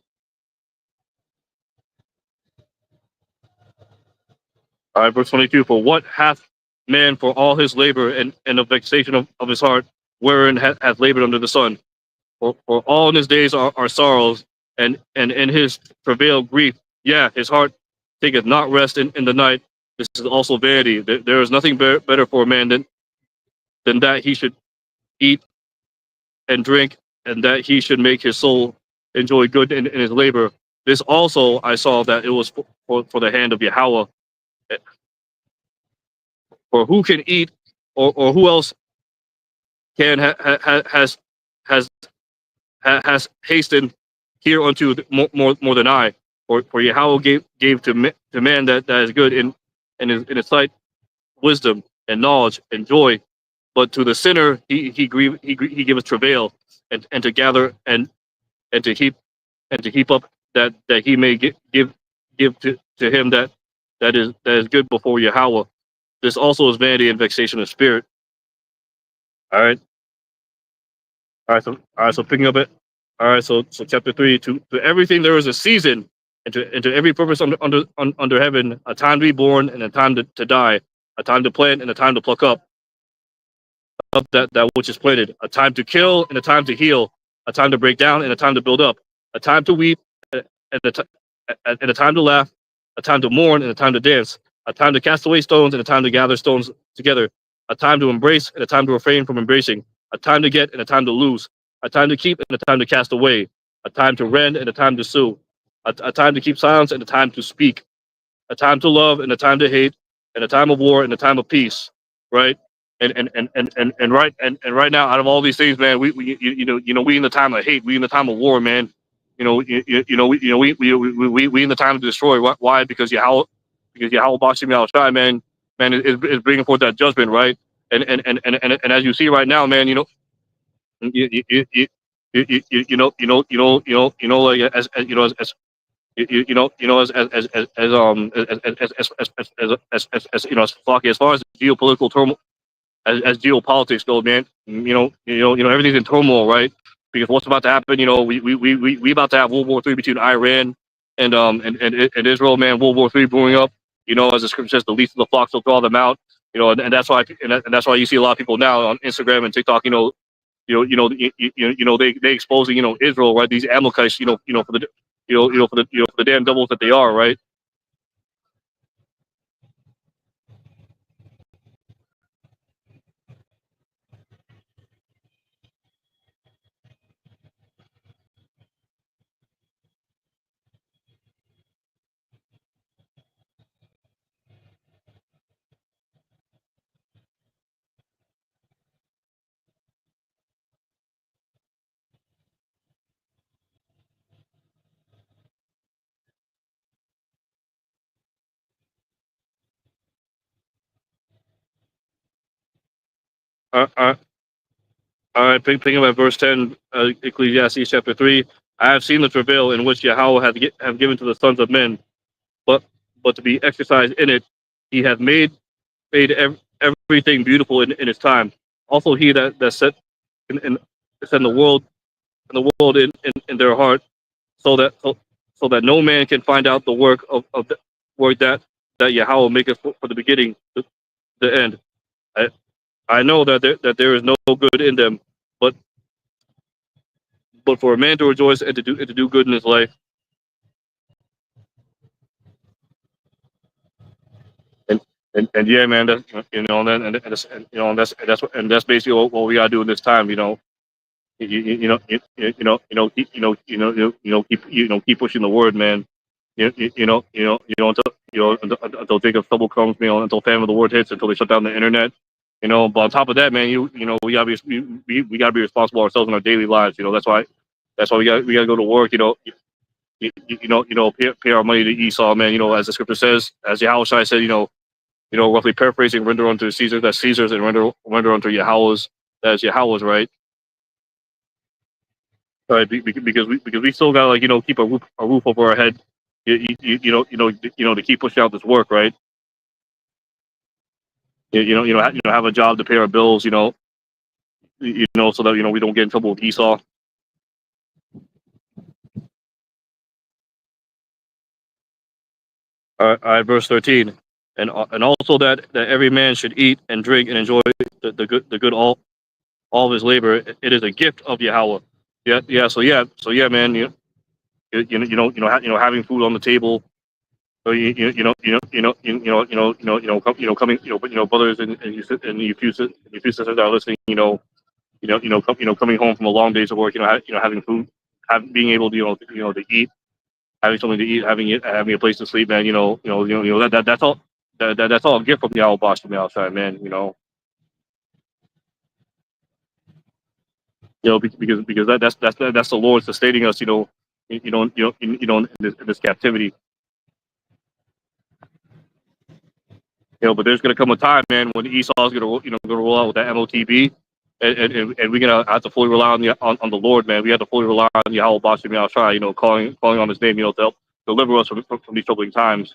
All right, verse 22. For what hath man for all his labor and the vexation of his heart, wherein hath labored under the sun? For all in his days are sorrows, and in his travail grief. Yeah, his heart taketh not rest in the night. This is also vanity. There is nothing better for a man than that he should eat and drink, and that he should make his soul enjoy good in his labor. This also I saw, that it was for the hand of Yahweh. For who can eat, or who else can has has hastened here unto more than I. For Yahweh gave to man that is good in his sight, wisdom and knowledge and joy. But to the sinner he giveth travail, and to gather and to heap up, that he may give to him that is good before Yahweh. This also is vanity and vexation of spirit. All right. So picking up it. All right, so chapter 3. To everything there is a season, and to every purpose under heaven, a time to be born and a time to die, a time to plant and a time to pluck up that which is planted, a time to kill and a time to heal, a time to break down and a time to build up, a time to weep and a time to laugh, a time to mourn and a time to dance, a time to cast away stones and a time to gather stones together, a time to embrace and a time to refrain from embracing, a time to get and a time to lose, a time to keep and a time to cast away, a time to rend and a time to sue, a time to keep silence and a time to speak, a time to love and a time to hate, and a time of war and a time of peace, right? And right now, out of all these things, man, we in the time of hate, we in the time of war, man. We in the time to destroy. Why? Because Yahweh Bashim Yahweh man, is bringing forth that judgment, right? And as you see right now, man, like as Flocky, as far as geopolitical turmoil, as geopolitics go, man, everything's in turmoil, right? Because what's about to happen, we about to have World War III between Iran and Israel, man. World War III brewing up, as the scripture says, the least of the flocks will draw them out, and that's why that's why you see a lot of people now on Instagram and TikTok, they exposing, Israel, right? These Amalekites, for the for the damn devils that they are, right? Uh, uh, all right, picking up at verse 10, Ecclesiastes chapter 3. I have seen the travail in which Yahweh have given to the sons of men, but to be exercised in it, he hath made everything beautiful in its time. Also, he that set the world in their heart, so that no man can find out the work of the work that Yahweh maketh for the beginning to the end. I, I know that there is no good in them, but for a man to rejoice and to do good in his life, and yeah, man, that's, and that's basically what we gotta do in this time, keep pushing the word, man. Until Jacob stubble comes, until famine of the word hits, until they shut down the internet, But on top of that, man, we gotta we gotta be responsible ourselves in our daily lives. That's why we gotta go to work. Pay our money to Esau, man. As the scripture says, as Yahweh Shai said, roughly paraphrasing, render unto Caesar that's Caesar's, and render unto Yahweh's that's Yahweh's, right? Right, because we still gotta keep a roof over our head, to keep pushing out this work, right? Have a job to pay our bills, so that we don't get in trouble with Esau. All right, verse 13, and also that every man should eat and drink and enjoy the good all of his labor. It is a gift of Yahweh. Yeah. So yeah, man. Having food on the table. So coming, brothers and you few sisters that are listening, coming home from a long days of work, having food, being able to, to eat, having something to eat, having a place to sleep, man. That's all. That's all a gift from Yahweh Boss from the outside, man. Because that's the Lord sustaining us, in this captivity. But there's gonna come a time, man, when Esau's gonna roll out with that MOTB, and we're gonna have to fully rely on the Lord, man. We have to fully rely on Yahweh Bashim Yahshai, calling on His name, to help deliver us from these troubling times.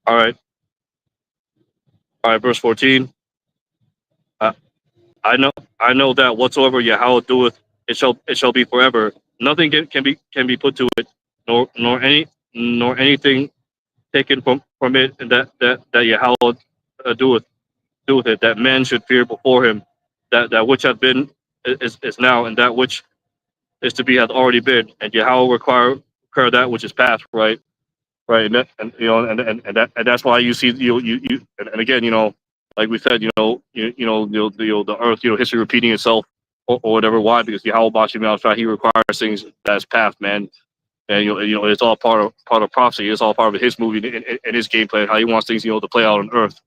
All right, verse 14. Uh, I know that whatsoever Yahweh doeth, it shall be forever. Nothing can be put to it, nor anything taken from it, and that Yahweh doeth it, that men should fear before him, that which hath been is now, and that which is to be hath already been, and Yahweh require that which is past, right? right? And that's why you see and again, like we said, the earth, history repeating itself or whatever. Why? Because Yahweh Bashim Yahushua, he requires things that's path, man. And it's all part of prophecy. It's all part of his movie and his game plan, how he wants things, to play out on earth,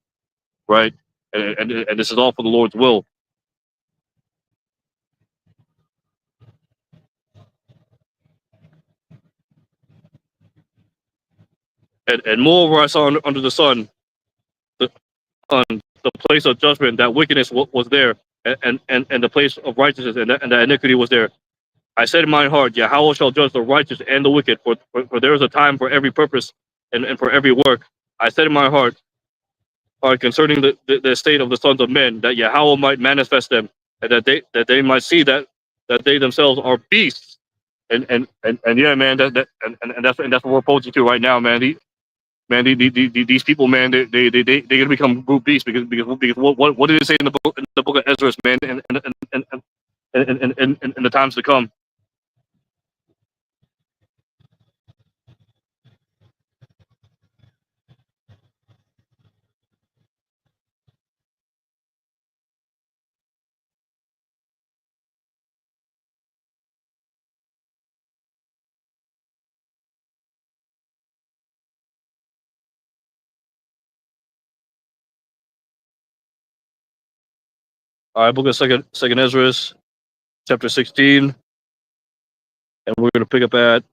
right? And this is all for the Lord's will. And moreover, I saw under the sun, the the place of judgment, that wickedness was there, and the place of righteousness, and that iniquity was there. I said in my heart, Yahweh shall judge the righteous and the wicked, for there is a time for every purpose and for every work. I said in my heart, concerning the state of the sons of men, that Yahweh might manifest them, and that they might see that they themselves are beasts. And yeah, man, that's what we're posing to right now, man. These people, man, they gonna become brute beasts because what did it say in the book of Ezra, man, in the times to come. All right, book of second Ezra, chapter 16, and we're gonna pick up at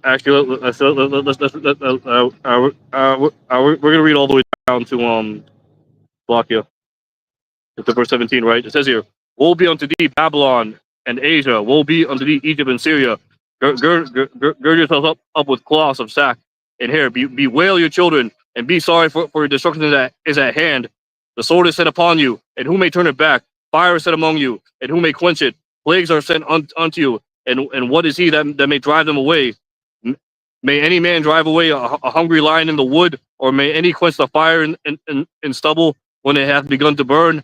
actually we're gonna read all the way down to Slovakia. To verse 17, right? It says here, woe be unto thee, Babylon and Asia. Woe be unto thee, Egypt and Syria. Gird yourselves up with cloths of sack and hair. Bewail your children, and be sorry for your destruction that is at hand. The sword is set upon you, and who may turn it back? Fire is set among you, and who may quench it? Plagues are sent unto you, and what is he that may drive them away? May any man drive away a hungry lion in the wood, or may any quench the fire in stubble when it hath begun to burn?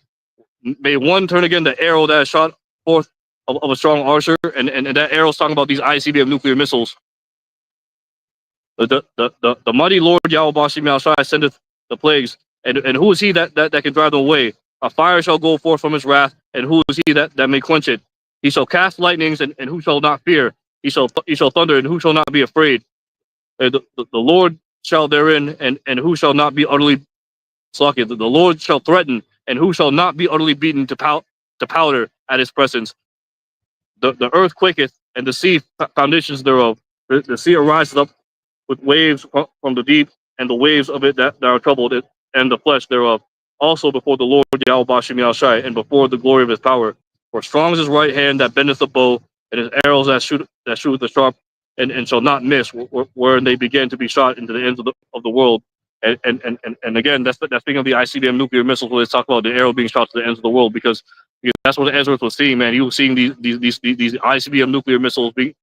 May one turn again the arrow that is shot forth of a strong archer, and that arrow is talking about these ICBM nuclear missiles. The mighty Lord Yahweh Bashim Yahushua sendeth the plagues, and who is he that can drive them away? A fire shall go forth from his wrath, and who is he that may quench it? He shall cast lightnings, and who shall not fear? He shall thunder, and who shall not be afraid? The Lord shall therein, and who shall not be utterly sluggish? The Lord shall threaten, and who shall not be utterly beaten to powder at his presence? The earth quaketh, and the sea foundations thereof. The sea arises up with waves from the deep, and the waves of it that are troubled, and the flesh thereof. Also before the Lord Yahweh Bashim Yahushai, and before the glory of his power. For strong is his right hand that bendeth the bow, and his arrows that shoot the sharp, and shall not miss, where they begin to be shot into the ends of the world. And again, that's speaking of the ICBM nuclear missiles, where they talk about the arrow being shot to the ends of the world, because that's what Ezra was seeing, man. He was seeing these ICBM nuclear missiles being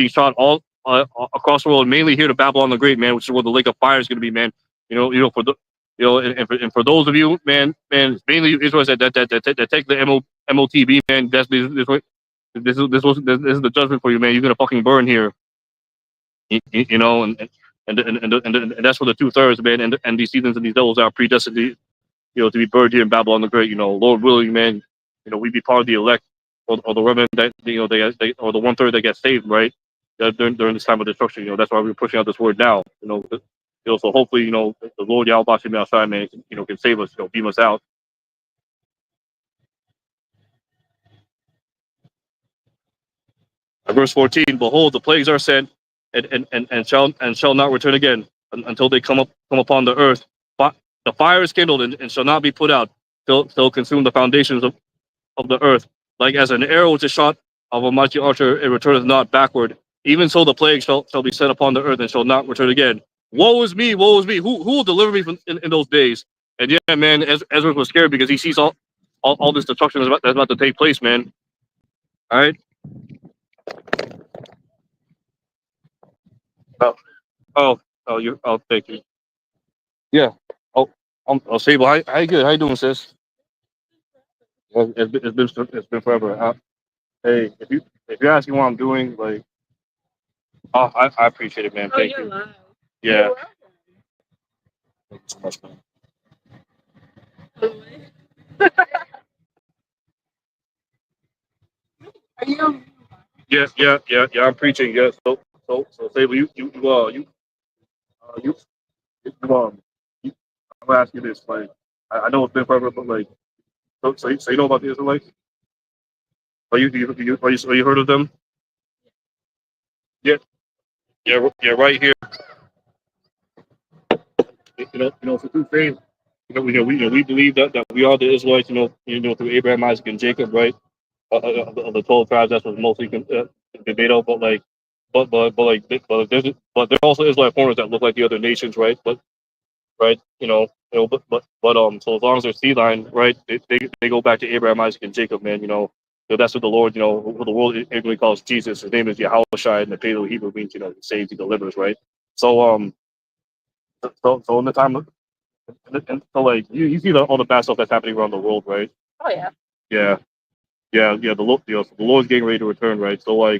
shot all across the world, mainly here to Babylon the Great, man, which is where the lake of fire is going to be, man. For the and for those of you, man, mainly Israelites that take the MOTB, man. This is the judgment for you, man. You're gonna fucking burn here, and that's for the 2/3, man. And these seasons and these devils are predestined to be burned here in Babylon the Great. Lord willing, man. We be part of the elect, or the remnant that they or the 1/3 that gets saved, right? During this time of destruction. That's why we're pushing out this word now. So hopefully, the Lord Yahweh Bashim Yahushua, man, can save us, beam us out. Verse 14: Behold, the plagues are sent, and shall not return again until they come upon the earth. The fire is kindled, and shall not be put out till consume the foundations of the earth. Like as an arrow which is shot of a mighty archer, it returneth not backward. Even so, the plague shall be set upon the earth, and shall not return again. Woe is me, woe is me. Who will deliver me from in those days? And yeah, man, Ezra was scared because he sees all this destruction that's about to take place, man. All right. Oh, thank you. Yeah. Oh, Sable, how you good? How you doing, sis? Well, it's been forever. Hey, if you're asking what I'm doing, like, oh, I appreciate it, man. Thank you. Yeah. Thank you so much, man. Yeah, yeah, yeah, yeah. I'm preaching. Yeah. So, say, you, you, I'm gonna ask you this. Like, I know it's been forever, but like, so you know about the Israelites? Are you heard of them? Yeah, yeah, yeah. Right here. So through faith, we believe that we are the Israelites. Through Abraham, Isaac, and Jacob, right? Of the 12 tribes, that's what mostly made up. But like, but there are also Israelite foreigners that look like the other nations, right? But right, so as long as they're sea line, right, they go back to Abraham, Isaac, and Jacob, man. That's what the Lord, who the world ignorantly calls Jesus. His name is Yahushua, and the Paleo Hebrew means, he saves, he delivers, right? So so in the time of, and so like you see all the bad stuff that's happening around the world, right? Yeah, yeah, yeah. So the Lord's getting ready to return, right? So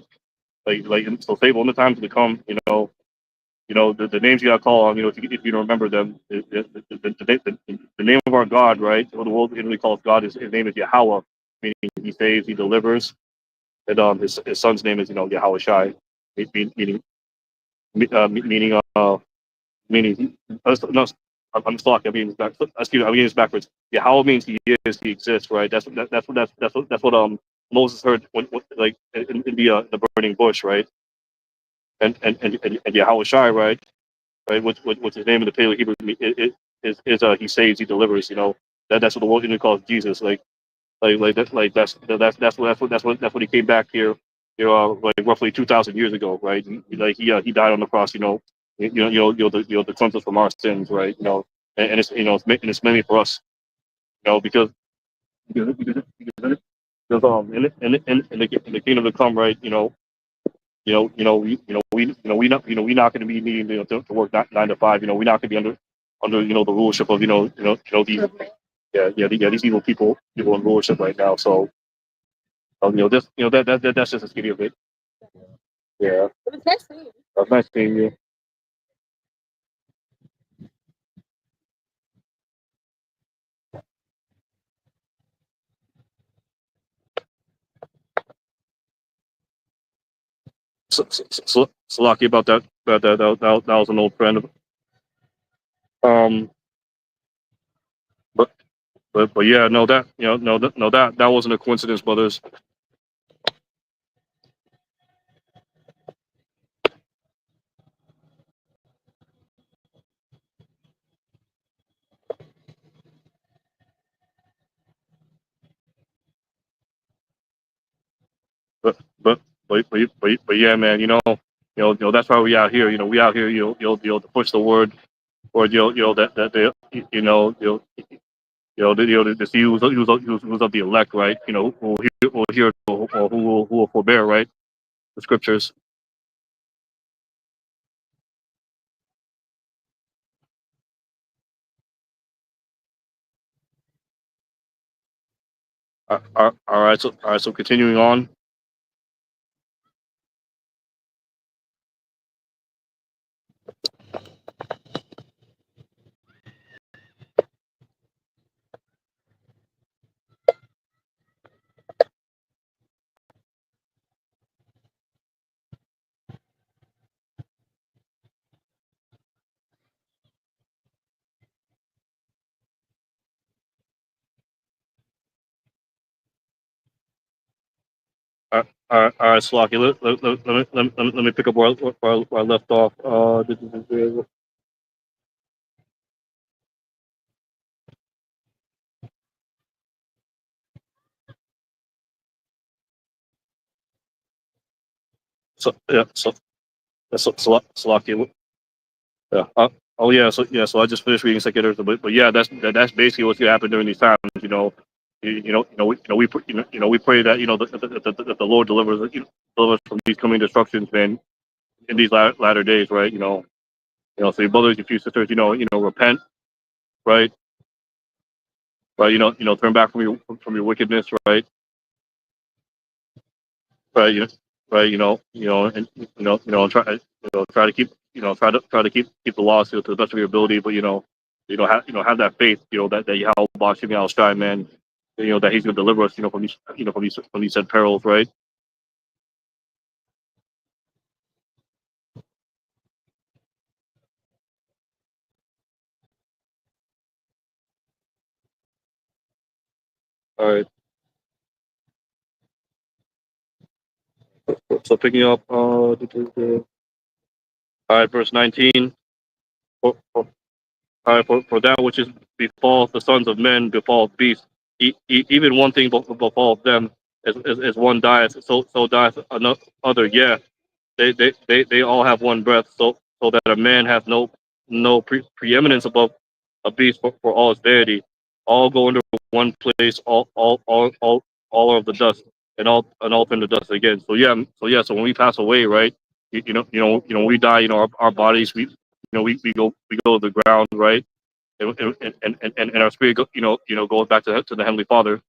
so say when the times to come, the names you gotta call on, if you don't remember them, the name of our God, right? What the world literally calls God, his name is Yahweh, meaning he saves, he delivers, and his son's name is Yahweh Shai, meaning meaning meaning no, I'm sorry, I'm getting this backwards. Yahweh means he is, he exists, right? That's what Moses heard when like in the burning bush, right? And Yahweh Shai, right? What's his name in the Paleo Hebrew? Is he saves, he delivers. That's what the world even calls Jesus. That's what he came back here. Like roughly 2,000 years ago, right? He died on the cross. The cleanse us from our sins, right? And it's mainly for us. Because in the kingdom to come, right? We not going to be needing to work 9 to 5. We're not going to be under the rulership of these these evil people in rulership right now. So this that's just a skinny of it. Yeah, that's nice seeing you. So lucky about that. That was an old friend. Um, but but yeah, no, that no, no, that wasn't a coincidence, brothers. But but yeah, man. That's why we out here. We out here. To push the word, or that they, to see who's of the elect, right? Who will hear, or who will forbear, right? The scriptures. All right, so continuing on. All right, Slocky. Let me pick up where I left off. Yeah, Slocky. Yeah. Oh yeah. So I just finished reading Second Ezra, but yeah, that's basically what's gonna happen during these times. We pray that that the Lord delivers from these coming destructions, man, in these latter days, right? So your brothers, your few sisters, repent, right? right? Turn back from your wickedness, right? Right, right, and try to keep, try to keep the laws to the best of your ability, but have that faith, that Yahweh Shimi Al Shai, man, that He's gonna deliver us, from these said perils, right? All right. So picking up, all right, verse 19. For that which is befalleth the sons of men befalleth beasts. Even one thing befalleth them, as one dieth, so dieth another. Yeah, they all have one breath, so that a man hath no preeminence above a beast for all its vanity. All go into one place, all are of the dust, and all turn to dust again. So when we pass away, right? When we die, our bodies, we go to the ground, right? And our spirit, goes back to the Heavenly Father.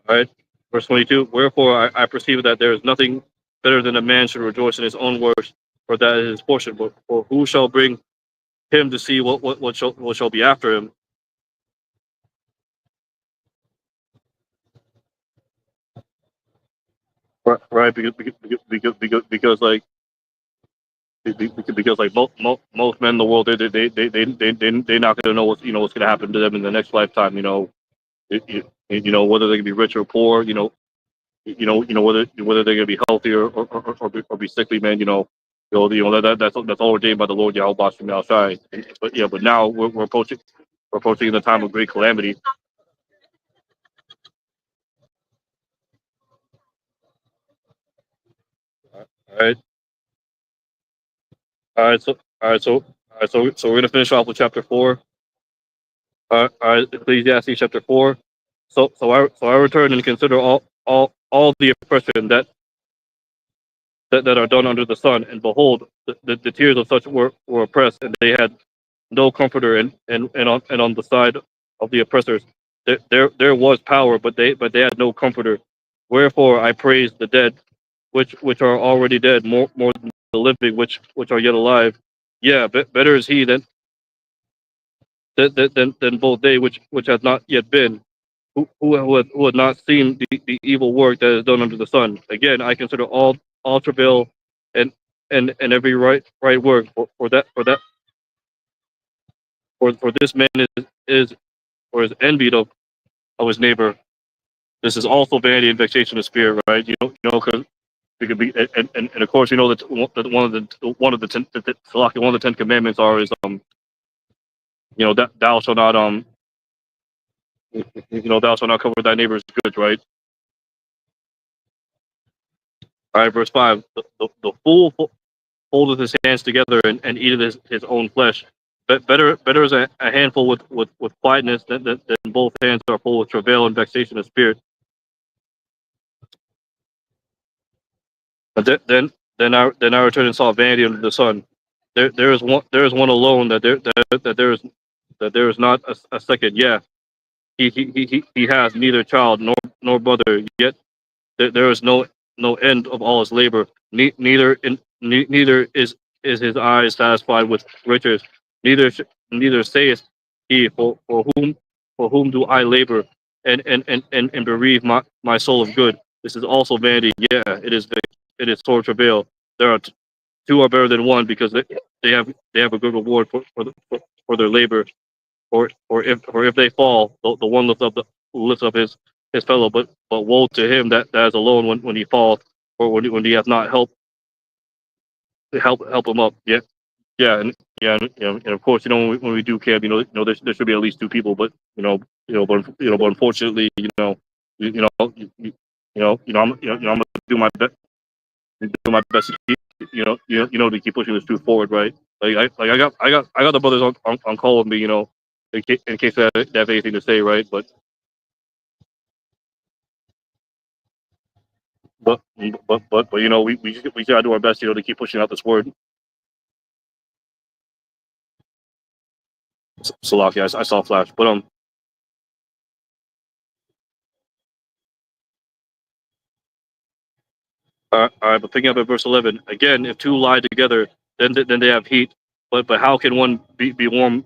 All right, verse 22. Wherefore I perceive that there is nothing better than a man should rejoice in his own works, for that is his portion. But for who shall bring him to see what shall be after him? Right, because like most men in the world, they're not gonna know what's gonna happen to them in the next lifetime. Whether they can be rich or poor. Whether they're gonna be healthy or be sickly, man. That's all ordained by the Lord Yahweh Bashim Al Shai. But now we're approaching the time of great calamity. All right, all right, so we're gonna finish off with chapter 4. All right, Ecclesiastes chapter 4. So I return and consider all the oppression that are done under the sun, and behold, the tears of such were oppressed, and they had no comforter, and on the side of the oppressors there was power, but they had no comforter. Wherefore I praise the dead, which are already dead, more than the living, which are yet alive. Yeah, better is he than both they which has not yet been, who had not seen the evil work that is done under the sun. Again, I consider all travail and and every right work, for this man is or is envied of his neighbor. This is also vanity and vexation of spirit, right? Because it could be, and of course, that one of the 10 commandments is that thou shalt not cover thy neighbor's goods, right? All right, verse 5. The fool foldeth his hands together and eateth his own flesh. But better is a handful with quietness than both hands are full with travail and vexation of spirit. But then I returned and saw vanity under the sun. There is one alone, that there is not a second. Yeah, he has neither child nor brother. Yet there is no end of all his labor. Neither is his eyes satisfied with riches. Neither saith he, for whom do I labor, and bereave my soul of good. This is also vanity. Yeah, it is sore travail. There are two are better than one, because they have a good reward for their labor. Or if they fall, the one lifts up his fellow. But woe to him that is alone when he falls, or when he hath not help him up. Yeah, and of course, when we do camp, there should be at least two people. But but unfortunately, you, you know I'm gonna do my best to keep pushing this truth forward, right? I got the brothers on call with me, in case they have anything to say, right? But but you know, we gotta do our best, you know, to keep pushing out this word. Salaki, I saw Flash, but all right, but picking up at verse 11 again, if two lie together, then they have heat. But how can one be warm?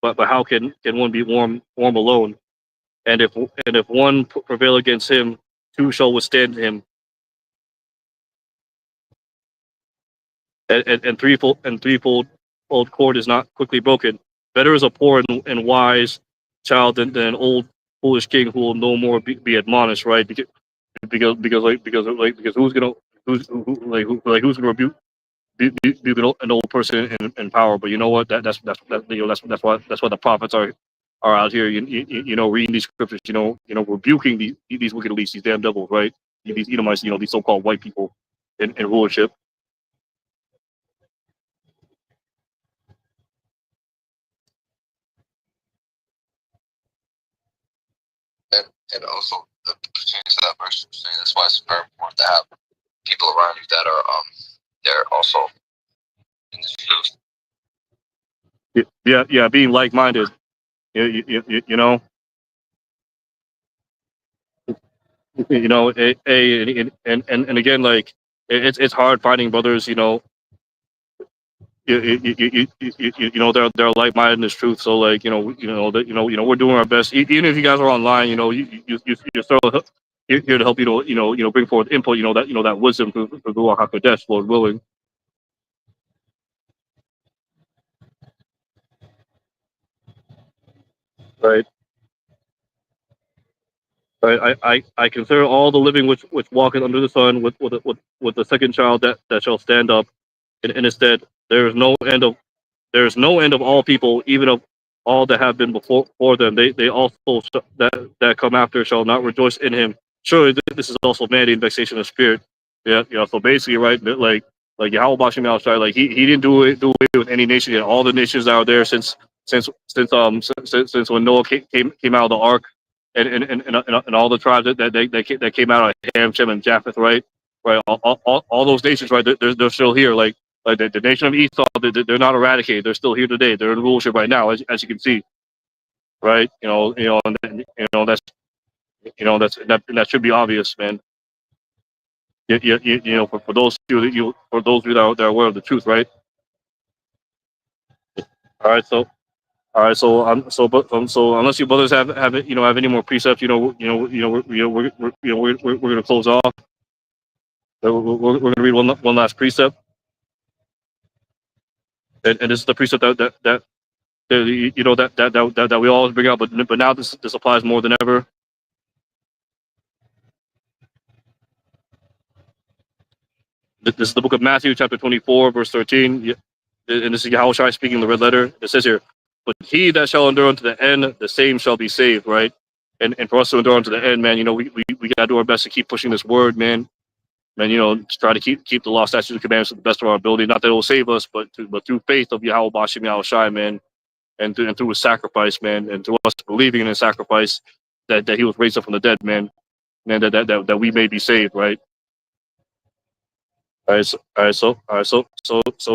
But how can one be warm alone? And if one prevail against him, two shall withstand him. And threefold cord is not quickly broken. Better is a poor and wise child than an old foolish king who will no more be admonished. Right? Because who's gonna rebuke an old person in power? But you know what? That's why the prophets are out here. You know, reading these scriptures. Rebuking these wicked elites, these damn devils, right? These Edomites, these so-called white people in rulership. And also pertaining to that verse you're saying, that's why it's very important to have people around you that are they're also in this truth. Yeah, being like-minded. You know, and again, like it's hard finding brothers. They're like-minded in this truth. So like, we're doing our best. Even if you guys are online, you're still here to help. Bring forth input. That wisdom through the Ruach Hakodesh, Lord willing. Right. I consider all the living which walketh under the sun with the second child that shall stand up, and instead there is no end of all people, even of all that have been before them. They also that come after shall not rejoice in him. Surely this is also vanity and vexation of spirit. Yeah, so basically, right, like Yahweh Bashim Al Shai, like he didn't do away with any nation yet. All the nations that are there since when Noah came out of the ark, and all the tribes that came out of Ham, Shem, and Japheth, right, all those nations, right, they're still here, like the nation of Esau, they're not eradicated. They're still here today. They're in rulership right now, as you can see, right? That should be obvious, man. For those of you that are aware of the truth, right? All right, so unless you brothers have any more precepts, we're gonna close off. We're gonna read one last precept, and this is the precept that we always bring up, but now this applies more than ever. This is the book of Matthew, chapter 24, verse 13. And this is Yahushua speaking in the red letter. It says here, but he that shall endure unto the end, the same shall be saved, right? And for us to endure unto the end, man, we got to do our best to keep pushing this word, man. Man, to try to keep the law, statutes, and commandments to the best of our ability. Not that it will save us, but through faith of Yahweh Bashim Yahushai, man, and through his sacrifice, man, and through us believing in his sacrifice that he was raised up from the dead, man, that we may be saved, right? So, do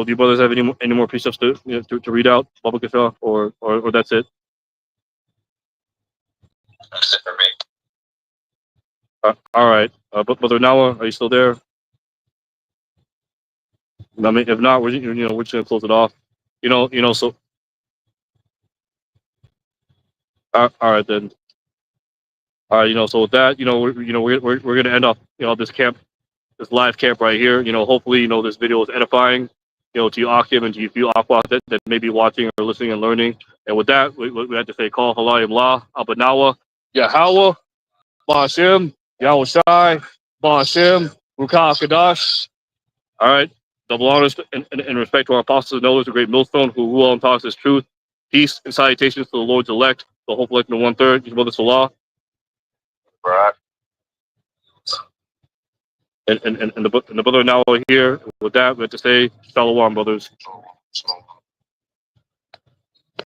you brothers have any more precepts to read out, Baba Kafel, or that's it? That's it for me. All right, but Brother Nawa, are you still there? I mean, if not, we're just gonna close it off. So all right then. All right, so with that, we're gonna end off, this live camp right here. Hopefully, this video is edifying, to you Akim and to you Aqua that may be watching or listening and learning. And with that, we have to say, call Halayim La, Abanawa, Yahweh, Ba'ashem, Yahweh Shai, Ba'ashem, Rukah Kadash. All right. Double honors and respect to our apostles and elders, the great millstone who rule and taught us truth. Peace and salutations to the Lord's elect, the hope elect in the 1/3, his brother Salah. Right. And the brother now here. With that, we have to say, Shalom, brothers. So